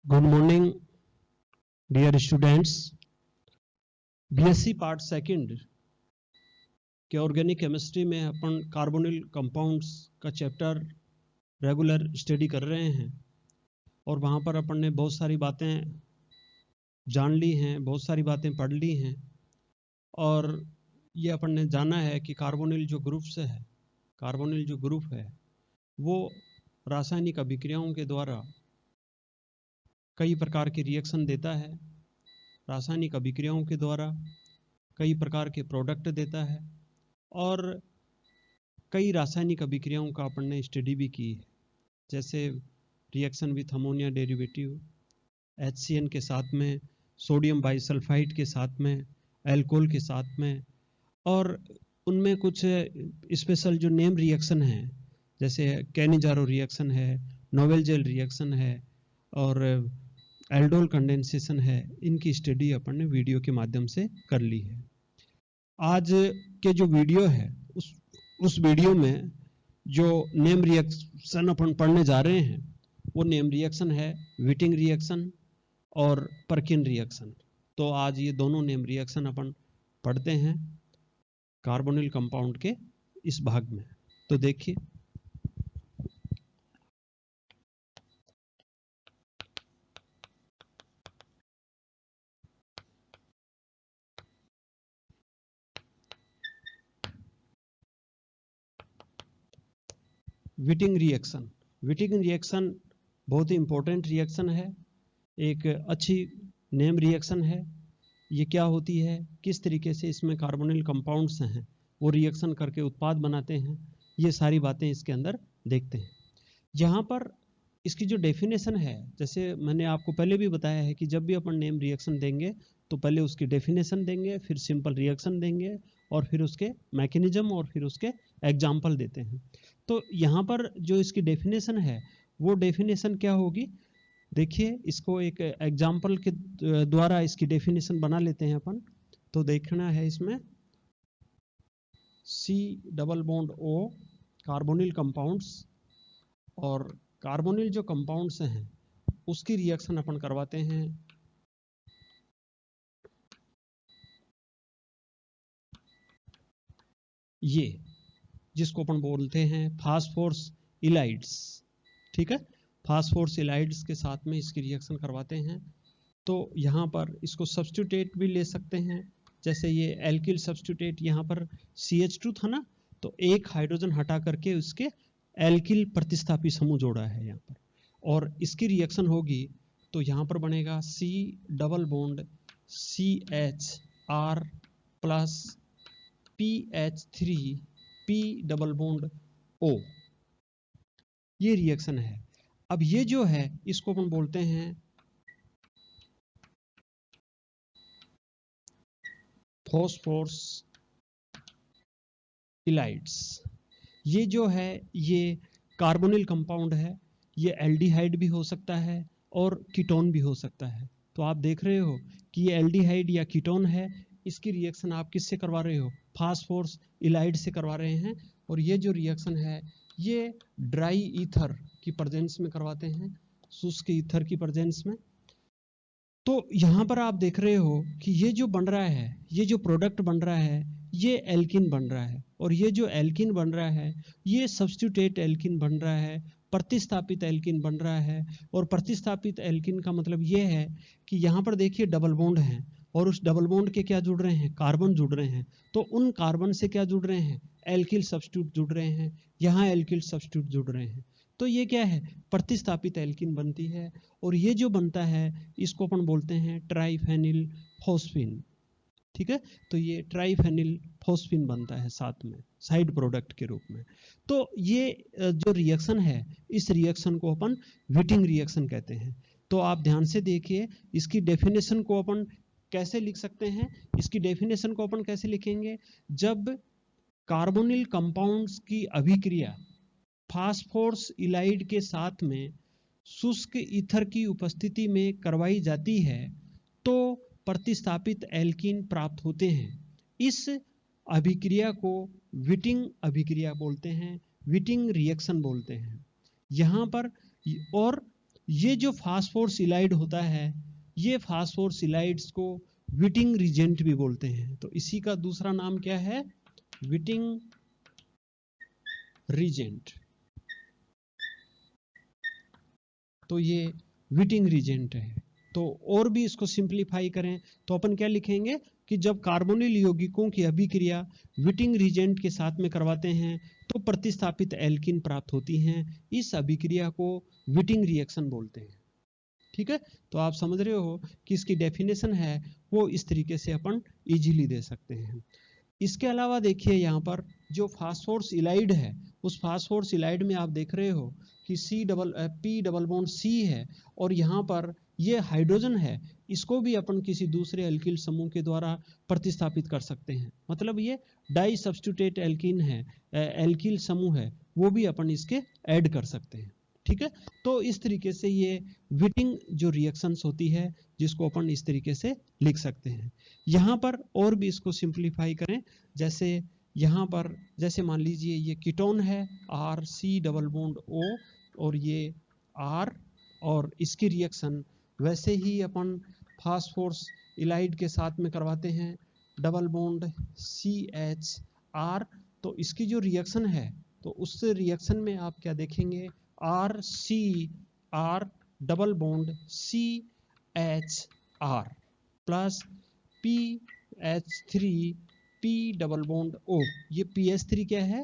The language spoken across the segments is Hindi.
Good morning dear students. BSc part second के ऑर्गेनिक केमिस्ट्री में अपन कार्बोनिल कंपाउंड्स का चैप्टर रेगुलर स्टडी कर रहे हैं और वहाँ पर अपन ने बहुत सारी बातें जान ली हैं, बहुत सारी बातें पढ़ ली हैं और ये अपन ने जाना है कि कार्बोनिल जो ग्रुप है वो रासायनिक अभिक्रियाओं के द्वारा कई प्रकार के रिएक्शन देता है, रासायनिक अभिक्रियाओं के द्वारा कई प्रकार के प्रोडक्ट देता है और कई रासायनिक अभिक्रियाओं का अपन ने स्टडी भी की है, जैसे reaction with ammonia derivative, HCN के साथ में, सोडियम बाइसल्फाइड के साथ में, एल्कोहल के साथ में, और उनमें कुछ स्पेशल जो नेम रिएक्शन हैं जैसे कैनिजारो रिएक्शन है, नोवेल जेल रिएक्शन है और एल्डोल कंडेंसेशन है। इनकी स्टडी अपन ने वीडियो के माध्यम से कर ली है। आज के जो वीडियो है उस वीडियो में जो नेम रिएक्शन अपन पढ़ने जा रहे हैं वो नेम रिएक्शन है विटिंग रिएक्शन और परकिन रिएक्शन। तो आज ये दोनों नेम रिएक्शन अपन पढ़ते हैं कार्बोनिल कंपाउंड के इस भाग में। तो देखिए, विटिंग रिएक्शन बहुत ही इंपॉर्टेंट रिएक्शन है, एक अच्छी नेम रिएक्शन है। ये क्या होती है, किस तरीके से इसमें कार्बोनिल कंपाउंड्स हैं वो रिएक्शन करके उत्पाद बनाते हैं, ये सारी बातें इसके अंदर देखते हैं। यहाँ पर इसकी जो डेफिनेशन है, जैसे मैंने आपको पहले भी बताया है कि जब भी अपन नेम रिएक्शन देंगे तो पहले उसकी डेफिनेशन देंगे, फिर सिंपल रिएक्शन देंगे और फिर उसके मैकेनिज्म और फिर उसके एग्जाम्पल देते हैं। तो यहाँ पर जो इसकी डेफिनेशन है वो डेफिनेशन क्या होगी, देखिए इसको एक एग्जाम्पल के द्वारा इसकी डेफिनेशन बना लेते हैं अपन। तो देखना है इसमें C double bond O carbonyl compounds, और कार्बोनिल जो कंपाउंड्स हैं उसकी रिएक्शन अपन करवाते हैं ये, जिसको अपन बोलते हैं फास्फोरस इलाइड्स। ठीक है, फास्फोरस इलाइड्स के साथ में इसकी रिएक्शन करवाते हैं। तो यहाँ पर इसको सब्स्टिट्यूट भी ले सकते हैं, जैसे ये एल्किल सब्स्टिट्यूट, यहाँ पर CH2 था ना, तो एक हाइड्रोजन हटा करके उसके एल्किल प्रतिस्थापी समूह जोड़ा है यहाँ पर, और इसकी रिएक्शन होगी तो यहाँ पर बनेगा C double bond CHR plus PH3 P double bond O। ये रिएक्शन है। अब ये जो है इसको अपन बोलते हैं फॉस्फोरस इलाइड्स। ये जो है ये कार्बोनिल कंपाउंड है, ये एल्डिहाइड भी हो सकता है और कीटोन भी हो सकता है। तो आप देख रहे हो कि ये एल्डिहाइड या कीटोन है, इसकी रिएक्शन आप किससे करवा रहे हो, फास्फोरस इलाइड से करवा रहे हैं। और ये जो रिएक्शन है ये ड्राई ईथर की प्रेजेंस में करवाते हैं, शुष्क ईथर की प्रेजेंस में। तो यहाँ पर आप देख रहे हो कि ये जो बन रहा है, ये जो प्रोडक्ट बन रहा है ये एल्किन बन रहा है, और ये जो एल्किन बन रहा है ये सब्स्टिट्यूट एल्किन बन रहा है, प्रतिस्थापित एल्किन बन रहा है। और प्रतिस्थापित एल्किन का मतलब ये है कि यहाँ पर देखिए डबल बॉन्ड है और उस डबल बॉन्ड के क्या जुड़ रहे हैं, कार्बन जुड़ रहे हैं। तो उन कार्बन से क्या जुड़ रहे हैं, एल्किल सब्स्टिट्यूट जुड़ रहे हैं, यहाँ एल्किल सब्स्टिट्यूट जुड़ रहे हैं। तो ये क्या है, प्रतिस्थापित एल्किन बनती है। और ये जो बनता है इसको अपन बोलते हैं ट्राइफेनिल फॉस्फीन। ठीक है, तो ये ट्राइफेनिल फॉस्फीन बनता है साथ में साइड प्रोडक्ट के रूप में। तो ये जो रिएक्शन है इस रिएक्शन को अपन विटिंग रिएक्शन कहते हैं। तो आप ध्यान से देखिए, इसकी डेफिनेशन को अपन कैसे लिख सकते हैं, इसकी डेफिनेशन को अपन कैसे लिखेंगे, जब कार्बोनिल कंपाउंड्स की अभिक्रिया फास्फोरस इलाइड के साथ में शुष्क ईथर की उपस्थिति में करवाई जाती है तो प्रतिस्थापित एल्कीन प्राप्त होते हैं। इस अभिक्रिया को विटिंग अभिक्रिया बोलते हैं, विटिंग रिएक्शन बोलते हैं यहाँ पर। और ये जो फास्फोरसिलाइड होता है, ये फास्फोरसिलाइड्स को विटिंग रिजेंट भी बोलते हैं। तो इसी का दूसरा नाम क्या है? विटिंग रिजेंट। तो ये विटिंग रिजेंट है। तो और भी इसको सिंप्लीफाई करें तो अपन क्या लिखेंगे कि जब कार्बोनिल यौगिकों की अभिक्रिया विटिंग रिजेंट के साथ में करवाते हैं तो प्रतिस्थापित एल्कीन प्राप्त होती हैं। इस अभिक्रिया को विटिंग रिएक्शन बोलते हैं। ठीक है, तो आप समझ रहे हो कि इसकी डेफिनेशन है वो इस तरीके से अपन इजीली दे सकते हैं। इसके अलावा देखिए यहाँ पर जो फास्फोरसिलाइड है, उस फास्फोरसिलाइड में आप देख रहे हो कि पी डबल बॉन्ड सी है और यहाँ पर ये हाइड्रोजन है, इसको भी अपन किसी दूसरे एल्किल समूह के द्वारा प्रतिस्थापित कर सकते हैं। मतलब ये डाई सब्स्टिट्यूटेड एल्कीन है, एल्किल समूह है, वो भी अपन इसके ऐड कर सकते हैं। ठीक है, तो इस तरीके से ये विटिंग जो रिएक्शंस होती है जिसको अपन इस तरीके से लिख सकते हैं। यहाँ पर और भी इसको सिंप्लीफाई करें, जैसे यहाँ पर जैसे मान लीजिए ये कीटोन है R C double bond O और ये आर, और इसकी रिएक्शन वैसे ही अपन फास्फोरस इलाइड के साथ में करवाते हैं, double bond C H R. तो इसकी जो रिएक्शन है तो उस रिएक्शन में आप क्या देखेंगे, R C R double bond C H R plus P H three P double bond O. ये पी एच थ्री क्या है?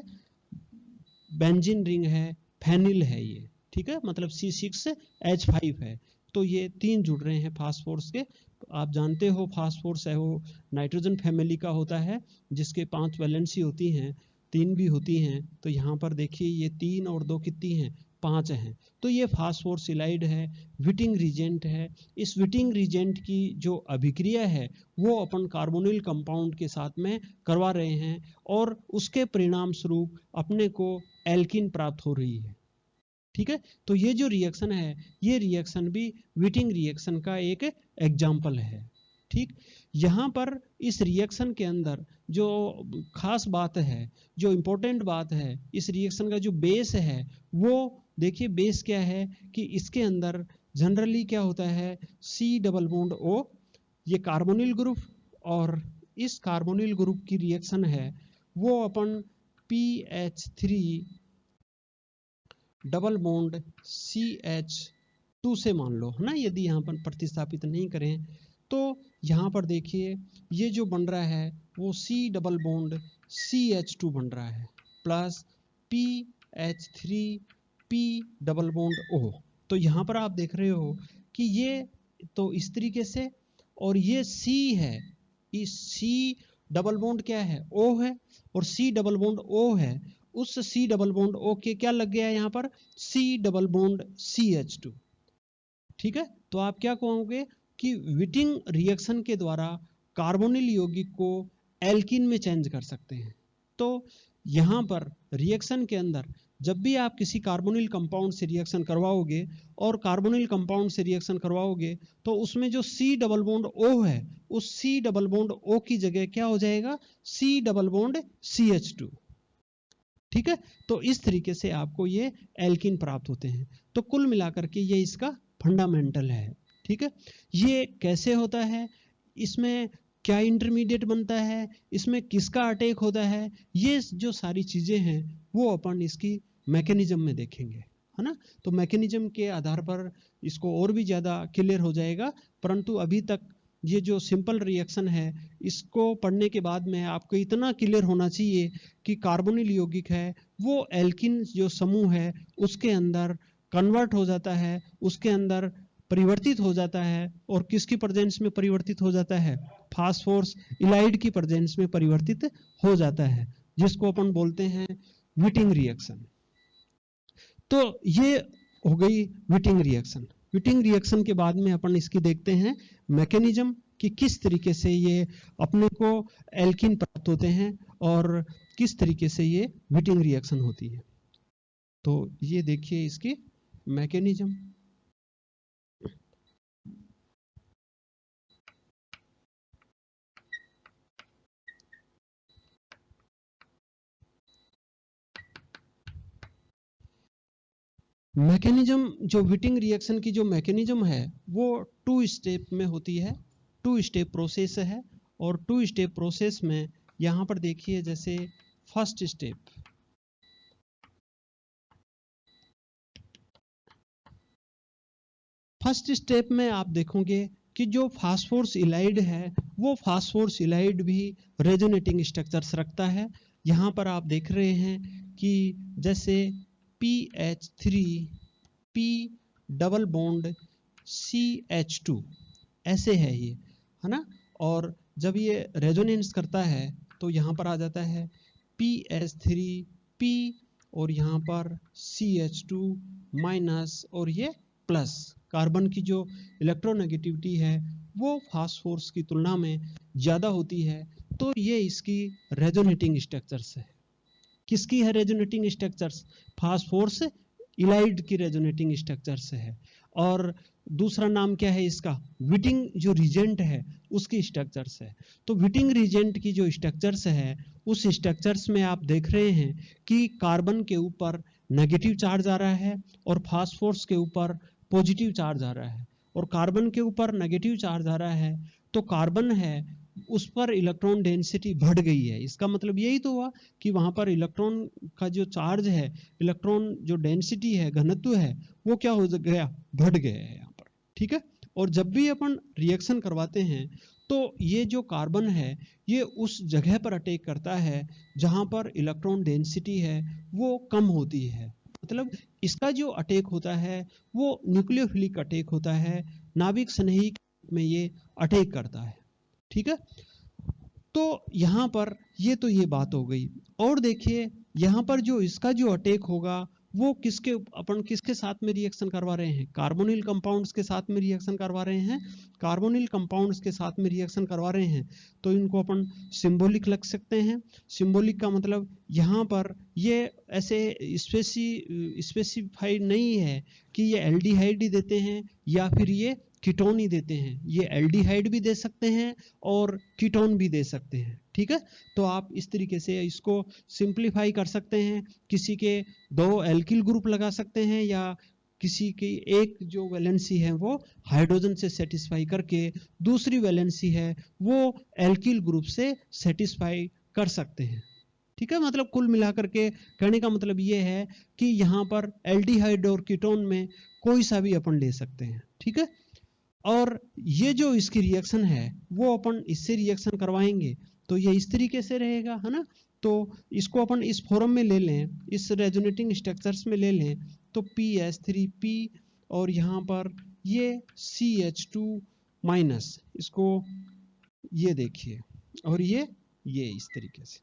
बेंजीन रिंग है, फेनिल है ये। ठीक है, मतलब C6H5 है। तो ये तीन जुड़ रहे हैं फास्फोरस के। आप जानते हो फास्फोरस है वो नाइट्रोजन फैमिली का होता है जिसके 5 वैलेंसी होती हैं, 3 भी होती हैं। तो यहाँ पर देखिए ये 3 और 2 कितनी हैं? 5 हैं। तो ये फास्फोरसिलाइड है, विटिंग रिजेंट है। इस विटिंग रिजेंट की जो अभिक्रिया है वो अपन कार्बोनिल कंपाउंड के साथ में करवा रहे हैं और उसके परिणाम स्वरूप अपने को एल्कीन प्राप्त हो रही है। ठीक है, तो ये जो रिएक्शन है ये रिएक्शन भी विटिंग रिएक्शन का एक एग्जाम्पल है। ठीक, यहाँ पर इस रिएक्शन के अंदर जो खास बात है, जो इम्पोर्टेंट बात है, इस रिएक्शन का जो बेस है वो देखिए बेस क्या है कि इसके अंदर जनरली क्या होता है, सी डबल बॉन्ड ओ, ये कार्बोनिल ग्रुप, और इस कार्बोनिल ग्रुप की रिएक्शन है वो अपन PH3 डबल बॉन्ड CH2 से मान लो, है ना। यदि यहाँ पर प्रतिस्थापित नहीं करें तो यहाँ पर देखिए ये जो बन रहा है वो C डबल बॉन्ड CH2 बन रहा है plus PH3 P double bond O। तो यहाँ पर आप देख रहे हो कि ये तो इस तरीके से, और ये C है, इस C डबल बॉन्ड क्या है? O है, और C डबल बॉन्ड O है। उस C डबल बॉन्ड O के क्या लग गया यहाँ पर? C double bond CH2। ठीक है, तो आप क्या कहोगे कि विटिंग रिएक्शन के द्वारा कार्बोनिल यौगिक को एल्कीन में चेंज कर सकते हैं। तो यहाँ पर रिएक्शन के अंदर जब भी आप किसी कार्बोनिल कंपाउंड से रिएक्शन करवाओगे और कार्बोनिल कंपाउंड से रिएक्शन करवाओगे तो उसमें जो C डबल बॉन्ड O है उस C डबल बॉन्ड O की जगह क्या हो जाएगा? C double bond CH2। ठीक है, तो इस तरीके से आपको ये एल्कीन प्राप्त होते हैं। तो कुल मिलाकर के ये इसका फंडामेंटल है। ठीक है, ये कैसे होता है, इसमें क्या इंटरमीडिएट बनता है, इसमें किसका अटैक होता है, ये जो सारी चीजें हैं वो अपन इसकी मैकेनिज्म में देखेंगे, है ना। तो मैकेनिज्म के आधार पर इसको और भी ज्यादा क्लियर हो जाएगा। परंतु अभी तक ये जो सिंपल रिएक्शन है इसको पढ़ने के बाद में आपको इतना क्लियर होना चाहिए कि कार्बोनिल यौगिक है वो एल्कीन जो समूह है उसके अंदर कन्वर्ट हो जाता है, उसके अंदर परिवर्तित हो जाता है, और किसकी प्रेजेंस में परिवर्तित हो जाता है? फास्फोरस इलाइड की प्रेजेंस में परिवर्तित हो जाता है, जिसको अपन बोलते हैं विटिंग रिएक्शन। तो ये हो गई विटिंग रिएक्शन। विटिंग रिएक्शन के बाद में अपन इसकी देखते हैं मैकेनिज्म कि किस तरीके से ये अपने को एल्कीन प्राप्त होते हैं और किस तरीके से ये विटिंग रिएक्शन होती है। तो ये देखिए इसकी मैकेनिज्म। मैकेनिज्म, जो विटिंग रिएक्शन की जो मैकेनिज्म है वो 2 स्टेप में होती है, 2 स्टेप प्रोसेस है। और 2 स्टेप प्रोसेस में यहाँ पर देखिए, जैसे फर्स्ट स्टेप में आप देखोगे कि जो फास्फोरस इलाइड है वो फास्फोरस इलाइड भी रेजोनेटिंग स्ट्रक्चर्स रखता है। यहाँ पर आप देख रहे हैं कि जैसे PH3 P double bond CH2 ऐसे है ये, है ना। और जब ये रेजोनेंस करता है तो यहाँ पर आ जाता है PH3P और यहाँ पर CH2 माइनस और ये प्लस। कार्बन की जो इलेक्ट्रोनेगेटिविटी है वो फास्फोरस की तुलना में ज़्यादा होती है, तो ये इसकी रेजोनेटिंग स्ट्रक्चर्स है। किसकी है रेजोनेटिंग स्ट्रक्चर्स? फास्फोरस इलाइड की रेजोनेटिंग स्ट्रक्चर्स है। और दूसरा नाम क्या है इसका? विटिंग जो रिजेंट है उसकी स्ट्रक्चर्स है। तो विटिंग रिजेंट की जो स्ट्रक्चर्स है उस स्ट्रक्चर्स में आप देख रहे हैं कि कार्बन के ऊपर नेगेटिव चार्ज आ रहा है और फास्फोरस के ऊपर पॉजिटिव चार्ज आ रहा है। और कार्बन के ऊपर नेगेटिव चार्ज आ रहा है तो कार्बन है उस पर इलेक्ट्रॉन डेंसिटी बढ़ गई है। इसका मतलब यही तो हुआ कि वहां पर इलेक्ट्रॉन का जो चार्ज है, इलेक्ट्रॉन जो डेंसिटी है, घनत्व है, वो क्या हो गया? बढ़ गया है यहाँ पर। ठीक है। और जब भी अपन रिएक्शन करवाते हैं तो ये जो कार्बन है ये उस जगह पर अटैक करता है जहां पर इलेक्ट्रॉन डेंसिटी है वो कम होती है। मतलब इसका जो अटैक होता है वो न्यूक्लियोफिलिक अटैक होता है, नाभिक स्नेही में ये अटैक करता है। ठीक है। तो यहाँ पर ये बात हो गई। और देखिए यहाँ पर जो इसका जो अटैक होगा वो किसके साथ में रिएक्शन करवा रहे हैं? कार्बोनिल कंपाउंड्स के साथ में रिएक्शन करवा रहे हैं। कार्बोनिल कंपाउंड्स के साथ में रिएक्शन करवा रहे हैं तो इनको अपन सिंबॉलिक लग सकते हैं। सिंबॉलिक का मतलब यहाँ पर ये ऐसे स्पेसिफाई नहीं है कि ये एल्डिहाइड ही देते हैं या फिर ये कीटोन ही देते हैं। ये एल्डिहाइड भी दे सकते हैं और कीटोन भी दे सकते हैं। ठीक है। तो आप इस तरीके से इसको सिंप्लीफाई कर सकते हैं। किसी के 2 एल्किल ग्रुप लगा सकते हैं या किसी की एक जो वैलेंसी है वो हाइड्रोजन से सेटिस्फाई करके दूसरी वैलेंसी है वो एल्किल ग्रुप से सेटिस्फाई कर सकते हैं। ठीक है। मतलब कुल मिलाकर के कहने का मतलब ये है कि यहाँ पर एल्डिहाइड और कीटोन में कोई सा भी अपन ले सकते हैं। ठीक है। और ये जो इसकी रिएक्शन है वो अपन इससे रिएक्शन करवाएंगे तो ये इस तरीके से रहेगा, है ना। तो इसको अपन इस फॉर्म में ले लें, इस रेजोनेटिंग स्ट्रक्चर्स में ले लें तो PH3P और यहाँ पर ये CH2 माइनस, इसको ये देखिए, और ये इस तरीके से।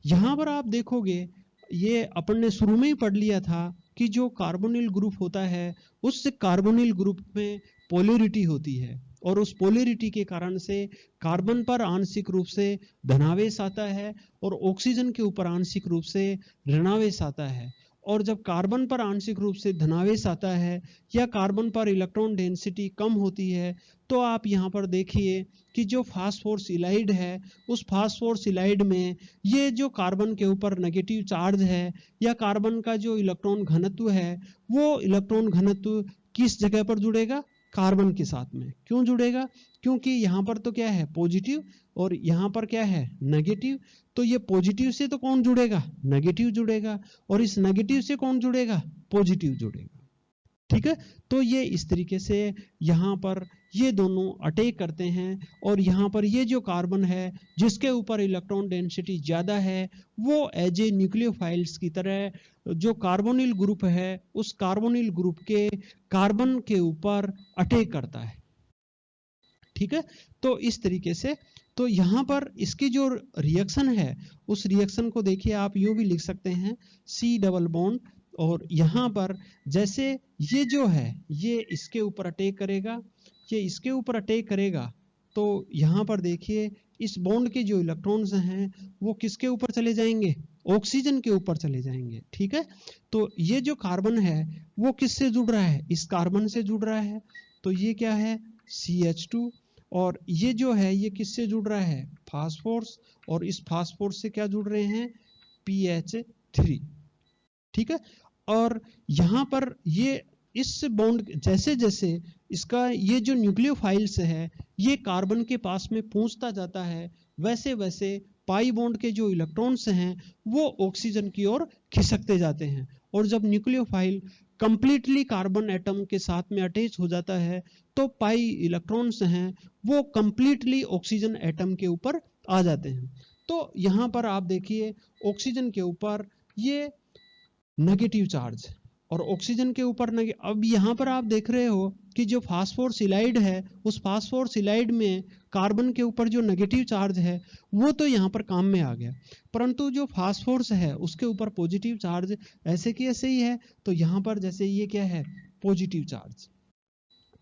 यहाँ पर आप देखोगे ये अपन ने शुरू में ही पढ़ लिया था कि जो कार्बोनिल ग्रुप होता है उस कार्बोनिल ग्रुप में पोलैरिटी होती है और उस पोलैरिटी के कारण से कार्बन पर आंशिक रूप से धनावेश आता है और ऑक्सीजन के ऊपर आंशिक रूप से ऋणावेश आता है। और जब कार्बन पर आंशिक रूप से धनावेश आता है या कार्बन पर इलेक्ट्रॉन डेंसिटी कम होती है तो आप यहाँ पर देखिए कि जो फास्फोरस इलाइड है उस फास्फोरस इलाइड में ये जो कार्बन के ऊपर नेगेटिव चार्ज है या कार्बन का जो इलेक्ट्रॉन घनत्व है वो इलेक्ट्रॉन घनत्व किस जगह पर जुड़ेगा? कार्बन के साथ में। क्यों जुड़ेगा? क्योंकि यहाँ पर तो क्या है? पॉजिटिव, और यहाँ पर क्या है? नेगेटिव। तो ये पॉजिटिव से तो कौन जुड़ेगा? नेगेटिव जुड़ेगा, और इस नेगेटिव से कौन जुड़ेगा? पॉजिटिव जुड़ेगा। ठीक है। तो ये इस तरीके से यहाँ पर ये दोनों अटैक करते हैं और यहाँ पर ये जो कार्बन है जिसके ऊपर इलेक्ट्रॉन डेंसिटी ज्यादा है वो एज ए न्यूक्लियोफाइल्स की तरह जो कार्बोनिल ग्रुप है उस कार्बोनिल ग्रुप के कार्बन के ऊपर अटैक करता है। ठीक है। तो इस तरीके से तो यहाँ पर इसकी जो रिएक्शन है उस रिएक्शन को देखिए आप यूं भी लिख सकते हैं C डबल बॉन्ड, और यहाँ पर जैसे ये जो है ये इसके ऊपर अटैक करेगा, ये इसके ऊपर अटैक करेगा तो यहाँ पर देखिए इस बॉन्ड के जो इलेक्ट्रॉन्स हैं वो किसके ऊपर चले जाएंगे? ऑक्सीजन के ऊपर चले जाएंगे। ठीक है। तो ये जो कार्बन है वो किससे जुड़ रहा है? इस कार्बन से जुड़ रहा है। तो ये क्या है? CH2। और ये जो है ये किससे जुड़ रहा है? फास्फोरस। और इस फास्फोरस से क्या जुड़ रहे हैं? PH3। ठीक है। और यहाँ पर ये इस बॉन्ड जैसे जैसे इसका ये जो न्यूक्लियोफाइल्स है ये कार्बन के पास में पहुंचता जाता है, वैसे वैसे पाई बॉन्ड के जो इलेक्ट्रॉन्स हैं वो ऑक्सीजन की ओर खिसकते जाते हैं। और जब न्यूक्लियोफाइल कंप्लीटली कार्बन एटम के साथ में अटैच हो जाता है तो पाई इलेक्ट्रॉन्स हैं वो कंप्लीटली ऑक्सीजन एटम के ऊपर आ जाते हैं। तो यहाँ पर आप देखिए ऑक्सीजन के ऊपर ये नेगेटिव चार्ज और ऑक्सीजन के ऊपर अब यहाँ पर आप देख रहे हो कि जो फास्फोरसिलाइड है उस फास्फोरसिलाइड में कार्बन के ऊपर जो नेगेटिव चार्ज है वो तो यहाँ पर काम में आ गया, परंतु जो फास्फोरस है उसके ऊपर पॉजिटिव चार्ज ऐसे की ऐसे ही है। तो यहाँ पर जैसे ये क्या है, पॉजिटिव चार्ज,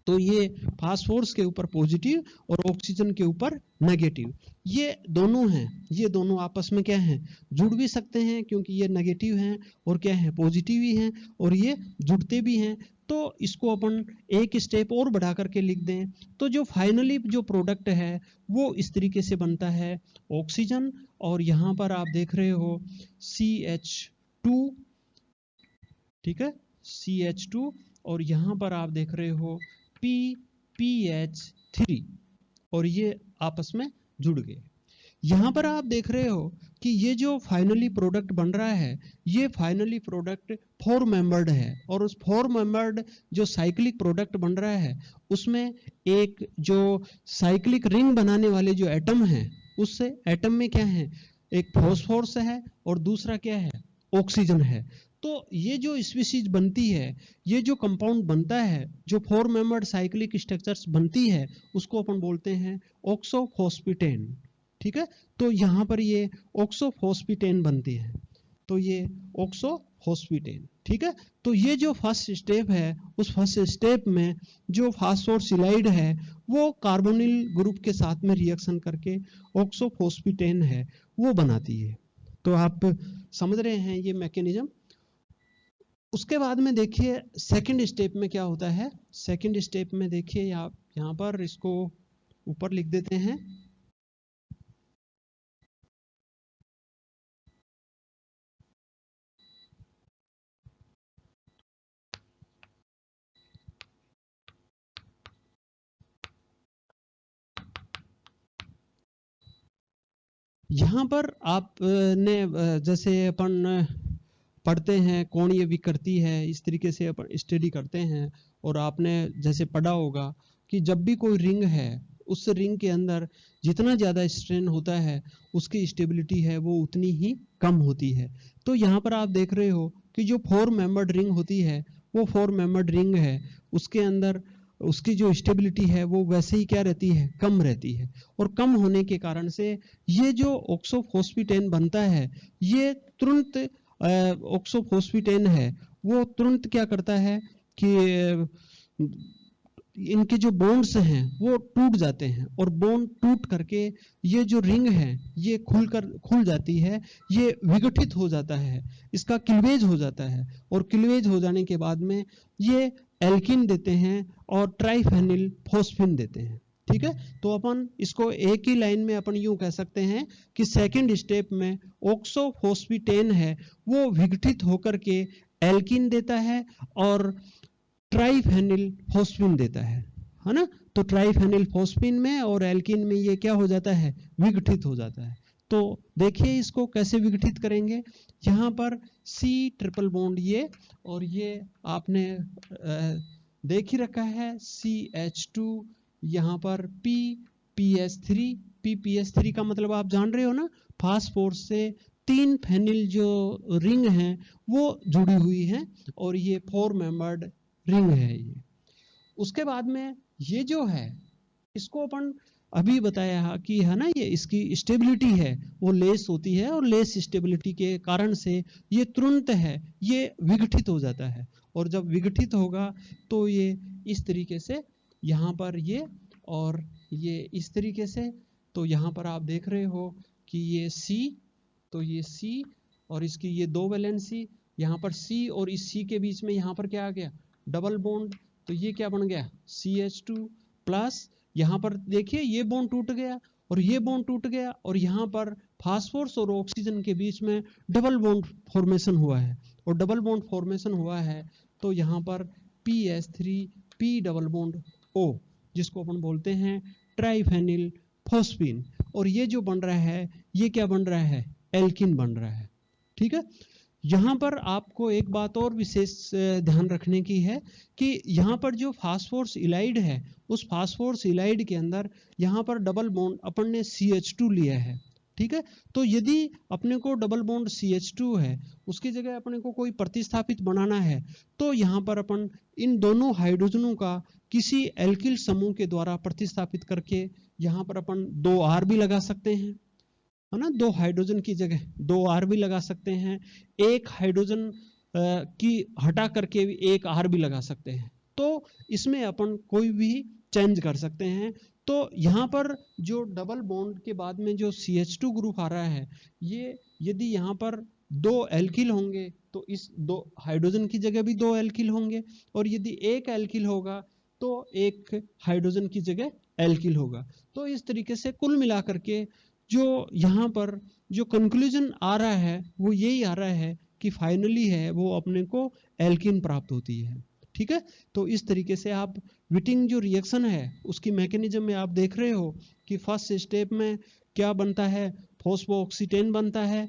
तो ये फास्फोरस के ऊपर पॉजिटिव और ऑक्सीजन के ऊपर नेगेटिव, ये दोनों हैं, ये दोनों आपस में क्या हैं, जुड़ भी सकते हैं क्योंकि ये नेगेटिव हैं और क्या है, पॉजिटिव ही हैं और ये जुड़ते भी हैं। तो इसको अपन एक स्टेप और बढ़ा करके लिख दें तो जो फाइनली जो प्रोडक्ट है वो इस तरीके से बनता है, ऑक्सीजन और यहाँ पर आप देख रहे हो CH2, ठीक है, CH2 और यहाँ पर आप देख रहे हो PPH3 और ये आपस में जुड़ गए। यहाँ पर आप देख रहे हो कि ये जो फाइनली प्रोडक्ट बन रहा है ये फाइनली प्रोडक्ट 4 मेंबर्ड है और उस 4 मेंबर्ड जो साइक्लिक प्रोडक्ट बन रहा है उसमें एक जो साइक्लिक रिंग बनाने वाले जो एटम है उससे एटम में क्या है, एक फॉस्फोरस है और दूसरा क्या है, ऑक्सीजन है। तो ये जो स्पीशीज बनती है, ये जो कंपाउंड बनता है, जो 4 मेंबर्ड साइक्लिक स्ट्रक्चर्स बनती है उसको अपन बोलते हैं ऑक्सोफॉस्फेटेन, ठीक है। तो यहाँ पर ये ऑक्सोफॉस्फेटेन बनती है, तो ये ऑक्सोफॉस्फेटेन, ठीक है। तो ये जो फर्स्ट स्टेप है उस फर्स्ट स्टेप में जो फास्फोरसिलाइड है वो कार्बोनिल ग्रुप के साथ में रिएक्शन करके ऑक्सोफॉस्फेटेन है वो बनाती है। तो आप समझ रहे हैं ये मैकेनिज्म। उसके बाद में देखिए सेकंड स्टेप में क्या होता है, सेकंड स्टेप में देखिए आप यहाँ पर इसको ऊपर लिख देते हैं। यहाँ पर आप ने जैसे अपन पढ़ते हैं कौन ये विकृति है, इस तरीके से अपन स्टडी करते हैं और आपने जैसे पढ़ा होगा कि जब भी कोई रिंग है उस रिंग के अंदर जितना ज़्यादा स्ट्रेन होता है उसकी स्टेबिलिटी है वो उतनी ही कम होती है। तो यहाँ पर आप देख रहे हो कि जो 4 मेंबर्ड रिंग होती है वो 4 मेंबर्ड रिंग है, उसके अंदर उसकी जो स्टेबिलिटी है वो वैसे ही क्या रहती है, कम रहती है। और कम होने के कारण से ये जो ऑक्सोफॉस्फेटेन बनता है ये तुरंत ऑक्सोफॉस्फेटेन है वो तुरंत क्या करता है कि इनके जो बॉन्ड्स हैं वो टूट जाते हैं और बॉन्ड टूट करके ये जो रिंग है ये खुल जाती है, ये विघटित हो जाता है, इसका क्लीवेज हो जाता है और क्लीवेज हो जाने के बाद में ये एल्किन देते हैं और ट्राइफेनिल फॉस्फिन देते हैं, ठीक है। तो अपन इसको एक ही लाइन में अपन यूं कह सकते हैं कि सेकंड स्टेप में ऑक्सोफॉस्फेटेन है वो विघटित होकर के एल्किन देता है और ट्राइफेनिल फॉस्फिन देता है ना। तो ट्राइफेनिल फॉस्फिन में और एल्किन में ये क्या हो जाता है, विघटित हो जाता है। तो देखिए इसको कैसे विघटित करेंगे, यहाँ पर C ट्रिपल बॉन्ड ये और ये आपने देख ही रखा है CH2, यहाँ पर PPH3, PPH3 का मतलब आप जान रहे हो ना, फास्फोरस से 3 फेनिल जो रिंग हैं वो जुड़ी हुई हैं और ये 4 मेंबर्ड रिंग है ये। उसके बाद में ये जो है इसको अपन अभी बताया कि है ना, ये इसकी स्टेबिलिटी है वो लेस होती है और लेस स्टेबिलिटी के कारण से ये तुरंत है ये विघटित हो जाता है और जब विघटित होगा तो ये इस तरीके से यहाँ पर ये और ये इस तरीके से। तो यहाँ पर आप देख रहे हो कि ये C, तो ये C और इसकी ये 2 वैलेंसी, यहाँ पर C और इस C के बीच में यहाँ पर क्या आ गया, डबल बॉन्ड, तो ये क्या बन गया CH2 प्लस यहाँ पर देखिए ये बॉन्ड टूट गया और ये बॉन्ड टूट गया और यहाँ पर फास्फोरस और ऑक्सीजन के बीच में डबल बॉन्ड फॉर्मेशन हुआ है, और डबल बॉन्ड फॉर्मेशन हुआ है तो यहाँ पर PS3P डबल बॉन्ड O, जिसको अपन बोलते हैं ट्राइफेनिल फॉस्फीन, और ये जो बन रहा है ये क्या बन रहा है, एल्किन बन रहा है। ठीक है, यहाँ पर आपको एक बात और विशेष ध्यान रखने की है कि यहाँ पर जो फास्फोरस इलाइड है उस फास्फोरस इलाइड के अंदर यहाँ पर डबल बॉन्ड अपन ने CH2 लिया है। ठीक है, तो यदि अपने को डबल बॉन्ड CH2 है उसकी जगह अपने को कोई प्रतिस्थापित बनाना है तो यहाँ पर अपन इन दोनों हाइड्रोजनों का किसी एल्किल समूह के द्वारा प्रतिस्थापित करके यहाँ पर अपन 2R भी लगा सकते हैं, है ना। 2 हाइड्रोजन की जगह 2R भी लगा सकते हैं, एक हाइड्रोजन की हटा करके भी एक R भी लगा सकते हैं, तो इसमें अपन कोई भी चेंज कर सकते हैं। तो यहाँ पर जो डबल बॉन्ड के बाद में जो CH2 ग्रुप आ रहा है, ये यदि यहाँ पर 2 एल्किल होंगे तो इस 2 हाइड्रोजन की जगह भी 2 एल्किल होंगे, और यदि एक एल्किल होगा तो एक हाइड्रोजन की जगह एल्किल होगा। तो इस तरीके से कुल मिलाकर के जो यहाँ पर जो कंक्लूजन आ रहा है वो यही आ रहा है कि फाइनली है वो अपने को एल्किन प्राप्त होती है। ठीक है, तो इस तरीके से आप विटिंग जो रिएक्शन है उसकी मैकेनिज्म में आप देख रहे हो कि फर्स्ट स्टेप में क्या बनता है, फॉस्फोऑक्सीटेन बनता है,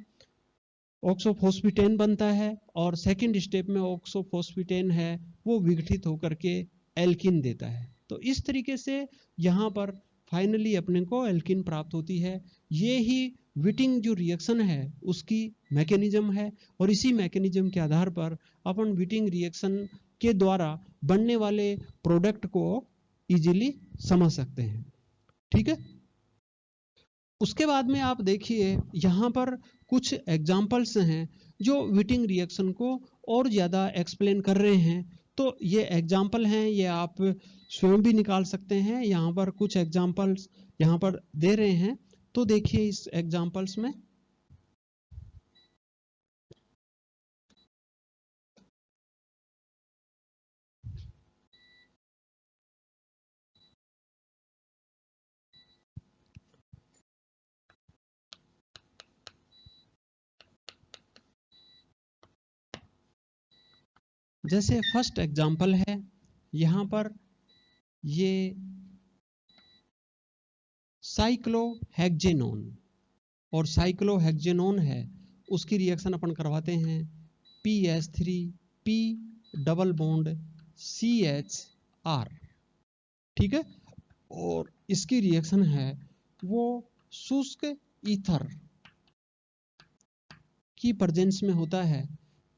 ऑक्सोफॉस्फेटेन बनता है, और सेकंड स्टेप में ऑक्सोफॉस्फेटेन है वो विघटित होकर के एल्किन देता है। तो इस तरीके से यहाँ पर फाइनली अपने को एल्किन प्राप्त होती है। ये ही विटिंग जो रिएक्शन है उसकी मैकेनिज्म है, और इसी मैकेनिज्म के आधार पर अपन विटिंग रिएक्शन के द्वारा बनने वाले प्रोडक्ट को इजीली समझ सकते हैं। ठीक है, उसके बाद में आप देखिए यहाँ पर कुछ एग्जाम्पल्स हैं जो विटिंग रिएक्शन को और ज़्यादा एक्सप्लेन कर रहे हैं। तो ये एग्जाम्पल हैं, ये आप स्वयं भी निकाल सकते हैं। यहाँ पर कुछ एग्जाम्पल्स यहाँ पर दे रहे हैं, तो देखिए इस एग्जाम्पल्स में जैसे फर्स्ट एग्जाम्पल है यहाँ पर ये साइक्लोहेक्जेनोन, और साइक्लोहेक्जेनोन है उसकी रिएक्शन अपन करवाते हैं PS3P डबल बॉन्ड CHR। ठीक है, और इसकी रिएक्शन है वो शुष्क ईथर की प्रेजेंस में होता है।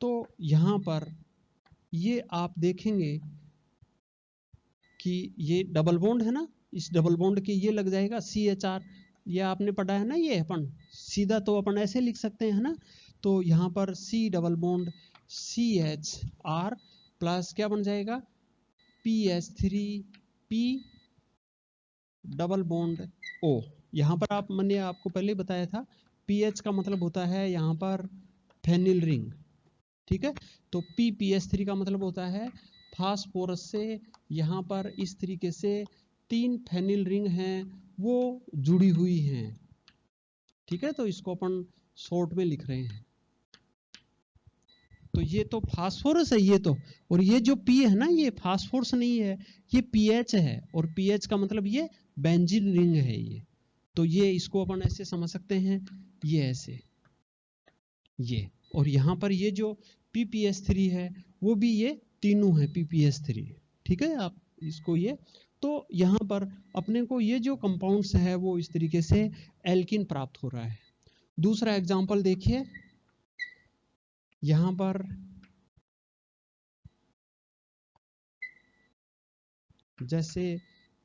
तो यहाँ पर ये आप देखेंगे कि ये डबल बॉन्ड है ना, इस डबल बॉन्ड के ये लग जाएगा CHR, ये आपने पढ़ा है ना, ये अपन सीधा तो अपन ऐसे लिख सकते हैं ना। तो यहाँ पर C double bond CHR plus क्या बन जाएगा PS3P डबल बॉन्ड O। यहाँ पर आप मैंने आपको पहले बताया था PH का मतलब होता है यहाँ पर फेनिल रिंग। ठीक है, तो PPS3 का मतलब होता है फास्फोरस से यहाँ पर इस तरीके से 3 फेनिल रिंग हैं वो जुड़ी हुई हैं। ठीक है, तो इसको अपन शॉर्ट में लिख रहे हैं। तो ये तो फास्फोरस है ये तो, और ये जो P है ना ये फास्फोरस नहीं है, ये PH है, और PH का मतलब ये बेंजीन रिंग है ये। तो ये इसको अपन ऐसे समझ सकते हैं, ये ऐसे ये, और यहाँ पर ये जो PPS3 है वो भी ये तीनों है PPS3। ठीक है, आप इसको ये, तो यहाँ पर अपने को ये जो कंपाउंड्स है वो इस तरीके से एल्किन प्राप्त हो रहा है। दूसरा एग्जांपल देखिए यहाँ पर जैसे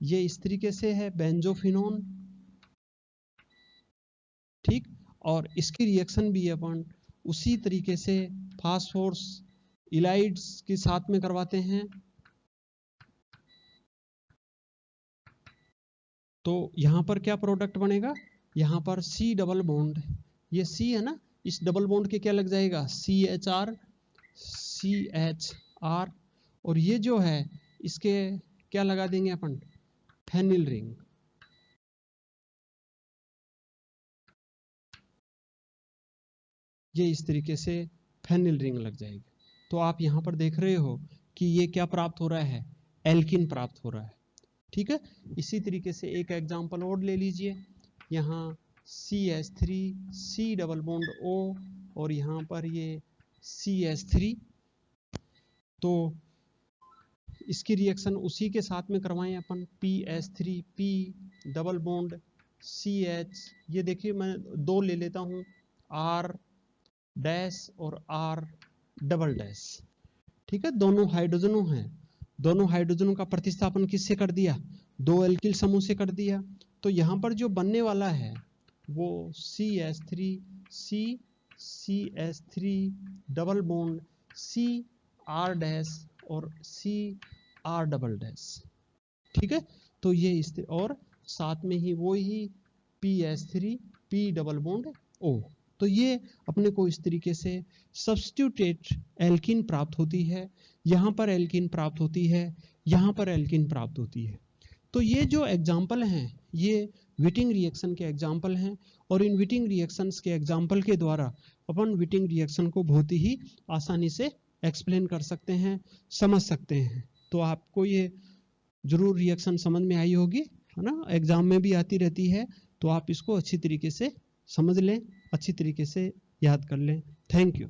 ये इस तरीके से है बेंजोफिनोन। ठीक, और इसकी रिएक्शन भी अपन उसी तरीके से फास्फोरस इलाइड्स के साथ में करवाते हैं। तो यहाँ पर क्या प्रोडक्ट बनेगा, यहाँ पर C डबल बॉन्ड, ये C है ना, इस डबल बॉन्ड के क्या लग जाएगा CHR CHR, और ये जो है इसके क्या लगा देंगे अपन फेनिल रिंग। ये इस तरीके से फेनिल रिंग लग जाएगी। तो आप यहाँ पर देख रहे हो कि ये क्या प्राप्त हो रहा है, एल्किन प्राप्त हो रहा है। ठीक है, इसी तरीके से एक एग्जांपल और ले लीजिए। यहाँ CH3 C double bond O और यहाँ पर ये CH3, तो इसकी रिएक्शन उसी के साथ में करवाएं अपन, PH3 P double bond CH। ये देखिए मैं दो ले लेता हूँ, R डैश और R डबल डैश। ठीक है, दोनों हाइड्रोजनों हैं, दोनों हाइड्रोजनों का प्रतिस्थापन किससे कर दिया, दो एल्किल समूह से कर दिया। तो यहाँ पर जो बनने वाला है वो CH3 C CH3 double bond C R dash और C R डबल डैश। ठीक है, तो ये इस और साथ में ही वो ही PH3 P double bond O। तो ये अपने को इस तरीके से सब्स्टिट्यूटेड एल्किन प्राप्त होती है, यहाँ पर एल्किन प्राप्त होती है, यहाँ पर एल्किन प्राप्त होती है। तो ये जो एग्जाम्पल हैं ये विटिंग रिएक्शन के एग्जाम्पल हैं, और इन विटिंग रिएक्शंस के एग्जाम्पल के द्वारा अपन विटिंग रिएक्शन को बहुत ही आसानी से एक्सप्लेन कर सकते हैं, समझ सकते हैं। तो आपको ये जरूर रिएक्शन समझ में आई होगी, है ना, एग्जाम में भी आती रहती है। तो आप इसको अच्छी तरीके से समझ लें, अच्छी तरीके से याद कर लें। Thank you.